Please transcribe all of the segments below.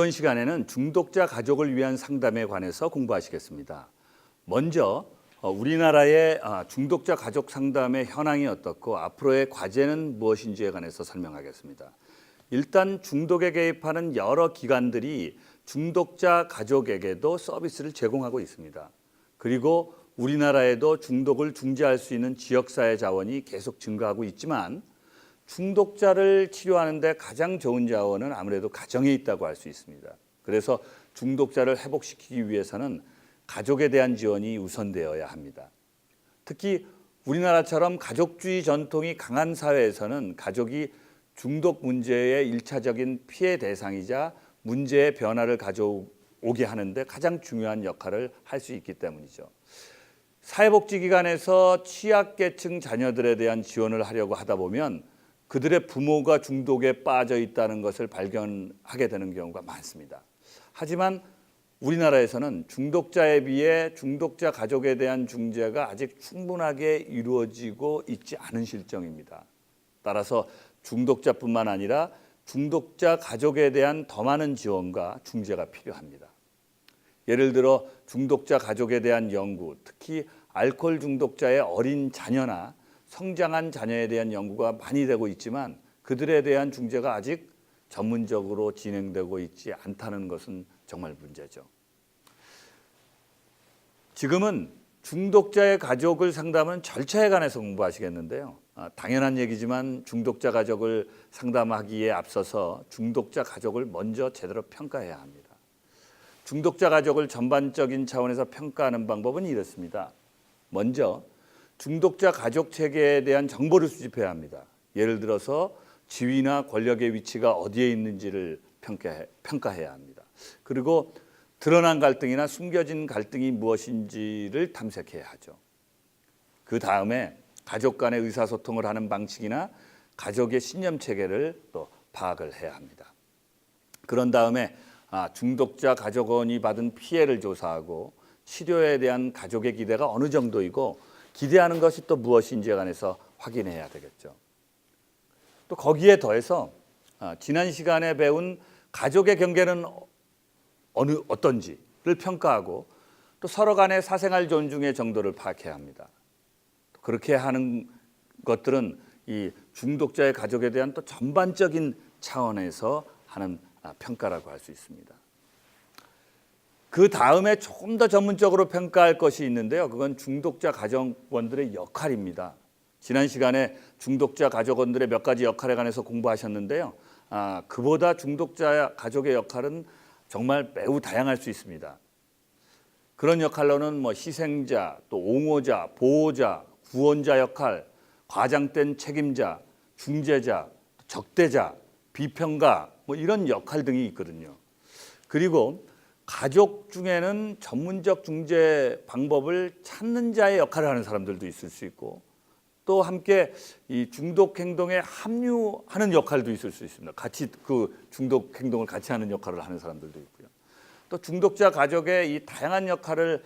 이번 시간에는 중독자 가족을 위한 상담에 관해서 공부하시겠습니다. 먼저 우리나라의 중독자 가족 상담의 현황이 어떻고 앞으로의 과제는 무엇인지에 관해서 설명하겠습니다. 일단 중독에 개입하는 여러 기관들이 중독자 가족에게도 서비스를 제공하고 있습니다. 그리고 우리나라에도 중독을 중재할 수 있는 지역사회 자원이 계속 증가하고 있지만 중독자를 치료하는 데 가장 좋은 자원은 아무래도 가정에 있다고 할 수 있습니다. 그래서 중독자를 회복시키기 위해서는 가족에 대한 지원이 우선되어야 합니다. 특히 우리나라처럼 가족주의 전통이 강한 사회에서는 가족이 중독 문제의 일차적인 피해 대상이자 문제의 변화를 가져오게 하는데 가장 중요한 역할을 할 수 있기 때문이죠. 사회복지기관에서 취약계층 자녀들에 대한 지원을 하려고 하다 보면 그들의 부모가 중독에 빠져 있다는 것을 발견하게 되는 경우가 많습니다. 하지만 우리나라에서는 중독자에 비해 중독자 가족에 대한 중재가 아직 충분하게 이루어지고 있지 않은 실정입니다. 따라서 중독자뿐만 아니라 중독자 가족에 대한 더 많은 지원과 중재가 필요합니다. 예를 들어 중독자 가족에 대한 연구, 특히 알코올 중독자의 어린 자녀나 성장한 자녀에 대한 연구가 많이 되고 있지만 그들에 대한 중재가 아직 전문적으로 진행되고 있지 않다는 것은 정말 문제죠. 지금은 중독자의 가족을 상담하는 절차에 관해서 공부하시겠는데요. 당연한 얘기지만 중독자 가족을 상담하기에 앞서서 중독자 가족을 먼저 제대로 평가해야 합니다. 중독자 가족을 전반적인 차원에서 평가하는 방법은 이렇습니다. 먼저 중독자 가족 체계에 대한 정보를 수집해야 합니다. 예를 들어서 지위나 권력의 위치가 어디에 있는지를 평가해야 합니다. 그리고 드러난 갈등이나 숨겨진 갈등이 무엇인지를 탐색해야 하죠. 그 다음에 가족 간의 의사소통을 하는 방식이나 가족의 신념 체계를 또 파악을 해야 합니다. 그런 다음에 중독자 가족원이 받은 피해를 조사하고 치료에 대한 가족의 기대가 어느 정도이고 기대하는 것이 또 무엇인지에 관해서 확인해야 되겠죠. 또 거기에 더해서 지난 시간에 배운 가족의 경계는 어떤지를 평가하고 또 서로 간의 사생활 존중의 정도를 파악해야 합니다. 그렇게 하는 것들은 이 중독자의 가족에 대한 또 전반적인 차원에서 하는 평가라고 할 수 있습니다. 그 다음에 조금 더 전문적으로 평가할 것이 있는데요. 그건 중독자 가족원들의 역할입니다. 지난 시간에 중독자 가족원들의 몇 가지 역할에 관해서 공부하셨는데요. 그보다 중독자 가족의 역할은 정말 매우 다양할 수 있습니다. 그런 역할로는 희생자, 또 옹호자, 보호자, 구원자 역할, 과장된 책임자, 중재자, 적대자, 비평가 이런 역할 등이 있거든요. 그리고 가족 중에는 전문적 중재 방법을 찾는 자의 역할을 하는 사람들도 있을 수 있고 또 함께 이 중독 행동에 합류하는 역할도 있을 수 있습니다. 같이 그 중독 행동을 같이 하는 역할을 하는 사람들도 있고요. 또 중독자 가족의 이 다양한 역할을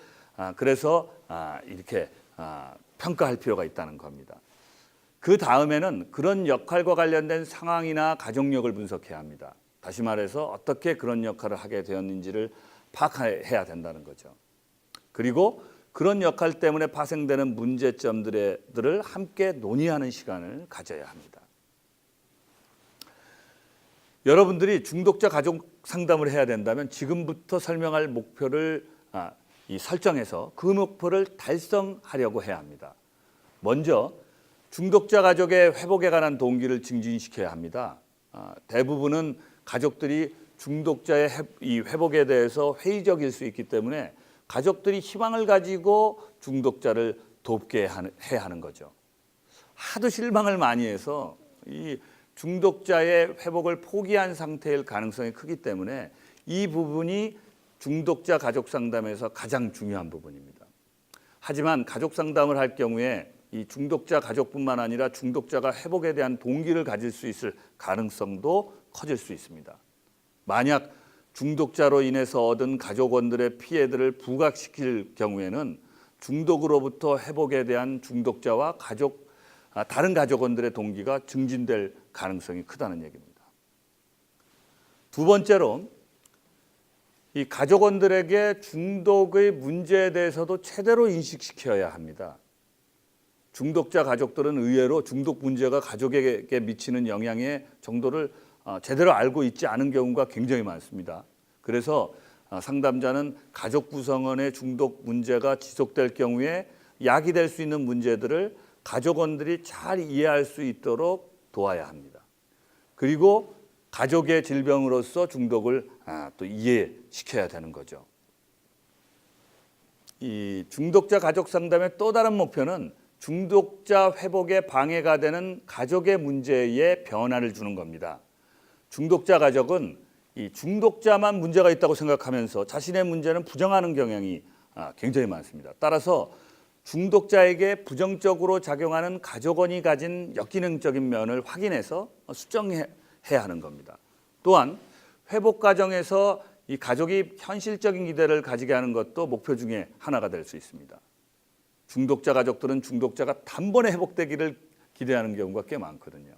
그래서 이렇게 평가할 필요가 있다는 겁니다. 그 다음에는 그런 역할과 관련된 상황이나 가족력을 분석해야 합니다. 다시 말해서 어떻게 그런 역할을 하게 되었는지를 파악해야 된다는 거죠. 그리고 그런 역할 때문에 파생되는 문제점들을 함께 논의하는 시간을 가져야 합니다. 여러분들이 중독자 가족 상담을 해야 된다면 지금부터 설명할 목표를 설정해서 그 목표를 달성하려고 해야 합니다. 먼저 중독자 가족의 회복에 관한 동기를 증진시켜야 합니다. 대부분은 가족들이 중독자의 이 회복에 대해서 회의적일 수 있기 때문에 가족들이 희망을 가지고 중독자를 돕게 해야 하는 거죠. 하도 실망을 많이 해서 이 중독자의 회복을 포기한 상태일 가능성이 크기 때문에 이 부분이 중독자 가족 상담에서 가장 중요한 부분입니다. 하지만 가족 상담을 할 경우에 이 중독자 가족뿐만 아니라 중독자가 회복에 대한 동기를 가질 수 있을 가능성도 커질 수 있습니다. 만약 중독자로 인해서 얻은 가족원들의 피해들을 부각시킬 경우에는 중독으로부터 회복에 대한 중독자와 다른 가족원들의 동기가 증진될 가능성이 크다는 얘기입니다. 두 번째로 이 가족원들에게 중독의 문제에 대해서도 제대로 인식시켜야 합니다. 중독자 가족들은 의외로 중독 문제가 가족에게 미치는 영향의 정도를 제대로 알고 있지 않은 경우가 굉장히 많습니다. 그래서 상담자는 가족 구성원의 중독 문제가 지속될 경우에 야기될 수 있는 문제들을 가족원들이 잘 이해할 수 있도록 도와야 합니다. 그리고 가족의 질병으로서 중독을 또 이해시켜야 되는 거죠. 이 중독자 가족 상담의 또 다른 목표는 중독자 회복에 방해가 되는 가족의 문제에 변화를 주는 겁니다. 중독자 가족은 이 중독자만 문제가 있다고 생각하면서 자신의 문제는 부정하는 경향이 굉장히 많습니다. 따라서 중독자에게 부정적으로 작용하는 가족원이 가진 역기능적인 면을 확인해서 수정해야 하는 겁니다. 또한 회복 과정에서 이 가족이 현실적인 기대를 가지게 하는 것도 목표 중에 하나가 될 수 있습니다. 중독자 가족들은 중독자가 단번에 회복되기를 기대하는 경우가 꽤 많거든요.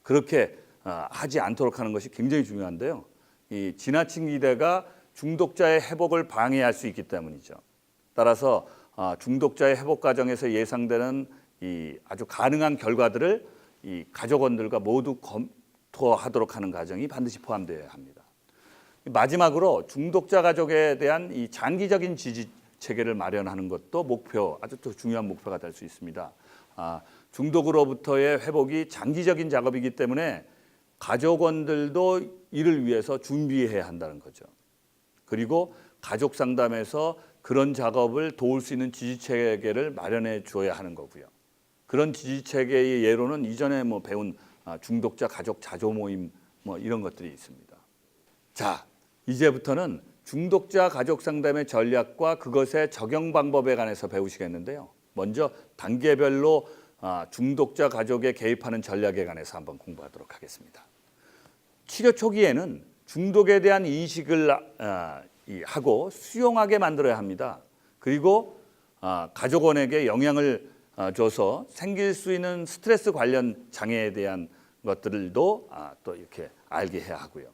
그렇게 하지 않도록 하는 것이 굉장히 중요한데요. 이 지나친 기대가 중독자의 회복을 방해할 수 있기 때문이죠. 따라서 중독자의 회복 과정에서 예상되는 이 아주 가능한 결과들을 이 가족원들과 모두 검토하도록 하는 과정이 반드시 포함되어야 합니다. 마지막으로 중독자 가족에 대한 이 장기적인 지지 체계를 마련하는 것도 아주 또 중요한 목표가 될 수 있습니다. 중독으로부터의 회복이 장기적인 작업이기 때문에 가족원들도 이를 위해서 준비해야 한다는 거죠. 그리고 가족 상담에서 그런 작업을 도울 수 있는 지지 체계를 마련해 줘야 하는 거고요. 그런 지지 체계의 예로는 이전에 배운 중독자 가족 자조 모임 이런 것들이 있습니다. 자, 이제부터는 중독자 가족 상담의 전략과 그것의 적용 방법에 관해서 배우시겠는데요. 먼저 단계별로 중독자 가족에 개입하는 전략에 관해서 한번 공부하도록 하겠습니다. 치료 초기에는 중독에 대한 인식을 하고 수용하게 만들어야 합니다. 그리고 가족원에게 영향을 줘서 생길 수 있는 스트레스 관련 장애에 대한 것들도 또 이렇게 알게 해야 하고요.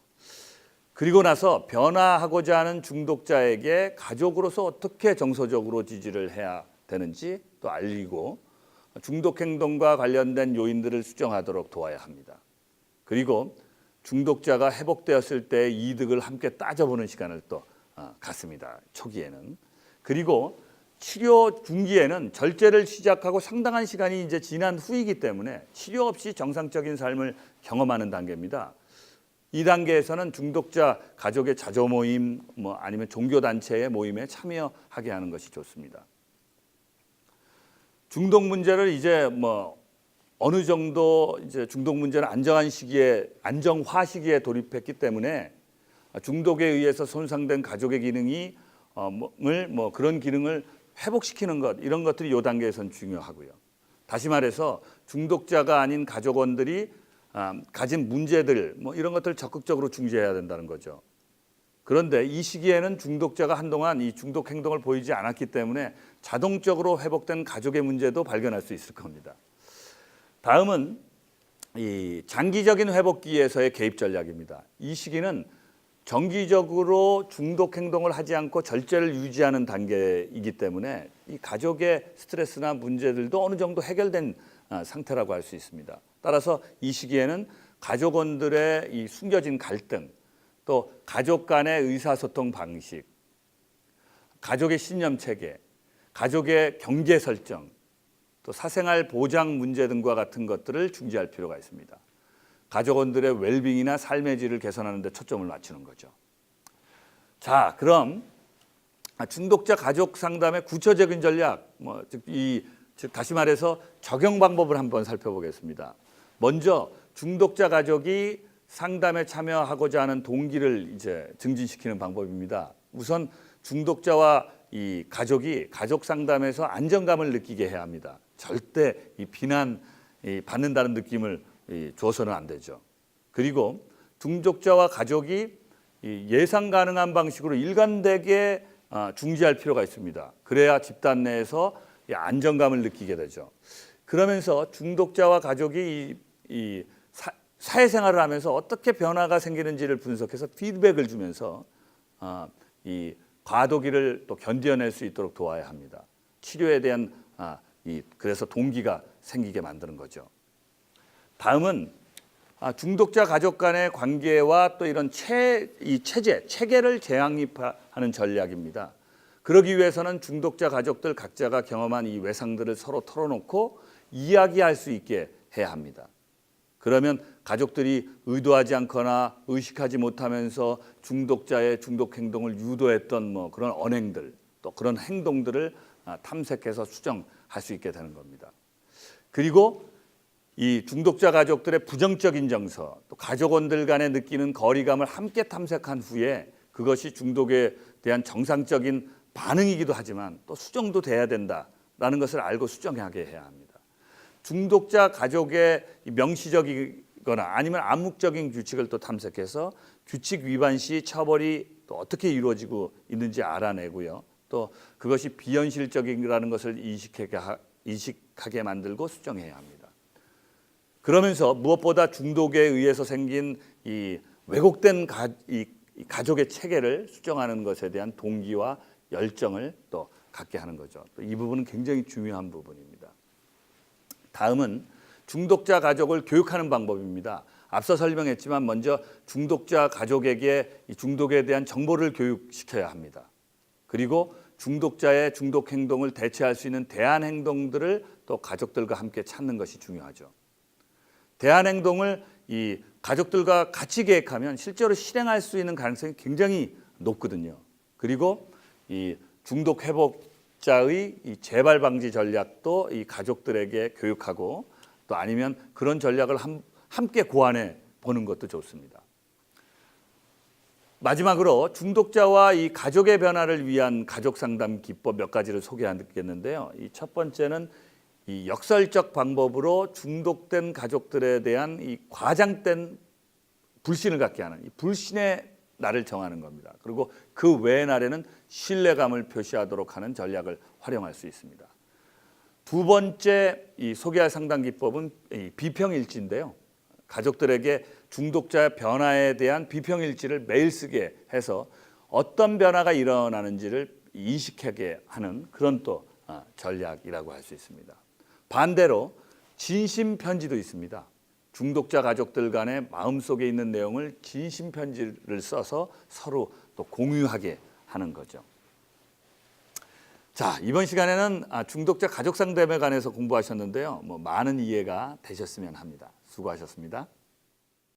그리고 나서 변화하고자 하는 중독자에게 가족으로서 어떻게 정서적으로 지지를 해야 되는지 또 알리고 중독 행동과 관련된 요인들을 수정하도록 도와야 합니다. 그리고 중독자가 회복되었을 때의 이득을 함께 따져보는 시간을 또 갖습니다. 초기에는. 그리고 치료 중기에는 절제를 시작하고 상당한 시간이 이제 지난 후이기 때문에 치료 없이 정상적인 삶을 경험하는 단계입니다. 이 단계에서는 중독자 가족의 자조 모임 아니면 종교 단체의 모임에 참여하게 하는 것이 좋습니다. 중독 문제를 이제 어느 정도 이제 중독 문제는 안정화 시기에 돌입했기 때문에 중독에 의해서 손상된 가족의 기능이 그런 기능을 회복시키는 것 이런 것들이 이 단계에서는 중요하고요. 다시 말해서 중독자가 아닌 가족원들이 가진 문제들 이런 것들을 적극적으로 중재해야 된다는 거죠. 그런데 이 시기에는 중독자가 한동안 이 중독 행동을 보이지 않았기 때문에 자동적으로 회복된 가족의 문제도 발견할 수 있을 겁니다. 다음은 이 장기적인 회복기에서의 개입 전략입니다. 이 시기는 정기적으로 중독 행동을 하지 않고 절제를 유지하는 단계이기 때문에 이 가족의 스트레스나 문제들도 어느 정도 해결된 상태라고 할 수 있습니다. 따라서 이 시기에는 가족원들의 이 숨겨진 갈등, 또 가족 간의 의사소통 방식, 가족의 신념 체계, 가족의 경계 설정, 또 사생활 보장 문제 등과 같은 것들을 중지할 필요가 있습니다. 가족원들의 웰빙이나 삶의 질을 개선하는 데 초점을 맞추는 거죠. 자, 그럼 중독자 가족 상담의 구체적인 전략, 즉 다시 말해서 적용 방법을 한번 살펴보겠습니다. 먼저 중독자 가족이 상담에 참여하고자 하는 동기를 이제 증진시키는 방법입니다. 우선 중독자와 이 가족이 가족 상담에서 안정감을 느끼게 해야 합니다. 절대 이 비난 받는다는 느낌을 줘서는 안 되죠. 그리고 중독자와 가족이 예상 가능한 방식으로 일관되게 중지할 필요가 있습니다. 그래야 집단 내에서 안정감을 느끼게 되죠. 그러면서 중독자와 가족이 이 사회생활을 하면서 어떻게 변화가 생기는지를 분석해서 피드백을 주면서 이 과도기를 또 견뎌낼 수 있도록 도와야 합니다. 치료에 대한 그래서 동기가 생기게 만드는 거죠. 다음은 중독자 가족 간의 관계와 또 이런 체계를 재확립하는 전략입니다. 그러기 위해서는 중독자 가족들 각자가 경험한 이 외상들을 서로 털어놓고 이야기할 수 있게 해야 합니다. 그러면 가족들이 의도하지 않거나 의식하지 못하면서 중독자의 중독 행동을 유도했던 그런 언행들, 또 그런 행동들을 탐색해서 수정할 수 있게 되는 겁니다. 그리고 이 중독자 가족들의 부정적인 정서, 또 가족원들 간에 느끼는 거리감을 함께 탐색한 후에 그것이 중독에 대한 정상적인 반응이기도 하지만 또 수정도 돼야 된다라는 것을 알고 수정하게 해야 합니다. 중독자 가족의 명시적이거나 아니면 암묵적인 규칙을 또 탐색해서 규칙 위반 시 처벌이 또 어떻게 이루어지고 있는지 알아내고요. 또 그것이 비현실적이라는 것을 인식하게 만들고 수정해야 합니다. 그러면서 무엇보다 중독에 의해서 생긴 이 왜곡된 가족의 체계를 수정하는 것에 대한 동기와 열정을 또 갖게 하는 거죠. 또 이 부분은 굉장히 중요한 부분입니다. 다음은 중독자 가족을 교육하는 방법입니다. 앞서 설명했지만 먼저 중독자 가족에게 이 중독에 대한 정보를 교육시켜야 합니다. 그리고 중독자의 중독 행동을 대체할 수 있는 대안 행동들을 또 가족들과 함께 찾는 것이 중요하죠. 대안 행동을 이 가족들과 같이 계획하면 실제로 실행할 수 있는 가능성이 굉장히 높거든요. 그리고 이 중독 회복자의 이 재발 방지 전략도 이 가족들에게 교육하고 또 아니면 그런 전략을 함께 고안해 보는 것도 좋습니다. 마지막으로 중독자와 이 가족의 변화를 위한 가족 상담 기법 몇 가지를 소개하겠는데요. 이 첫 번째는 이 역설적 방법으로 중독된 가족들에 대한 이 과장된 불신을 갖게 하는 이 불신의 날을 정하는 겁니다. 그리고 그 외의 날에는 신뢰감을 표시하도록 하는 전략을 활용할 수 있습니다. 두 번째 이 소개할 상담 기법은 이 비평일지인데요. 가족들에게 중독자의 변화에 대한 비평일지를 매일 쓰게 해서 어떤 변화가 일어나는지를 인식하게 하는 그런 또 전략이라고 할 수 있습니다. 반대로 진심 편지도 있습니다. 중독자 가족들 간의 마음속에 있는 내용을 진심 편지를 써서 서로 또 공유하게 하는 거죠. 자, 이번 시간에는 중독자 가족 상담에 관해서 공부하셨는데요. 많은 이해가 되셨으면 합니다. 수고하셨습니다.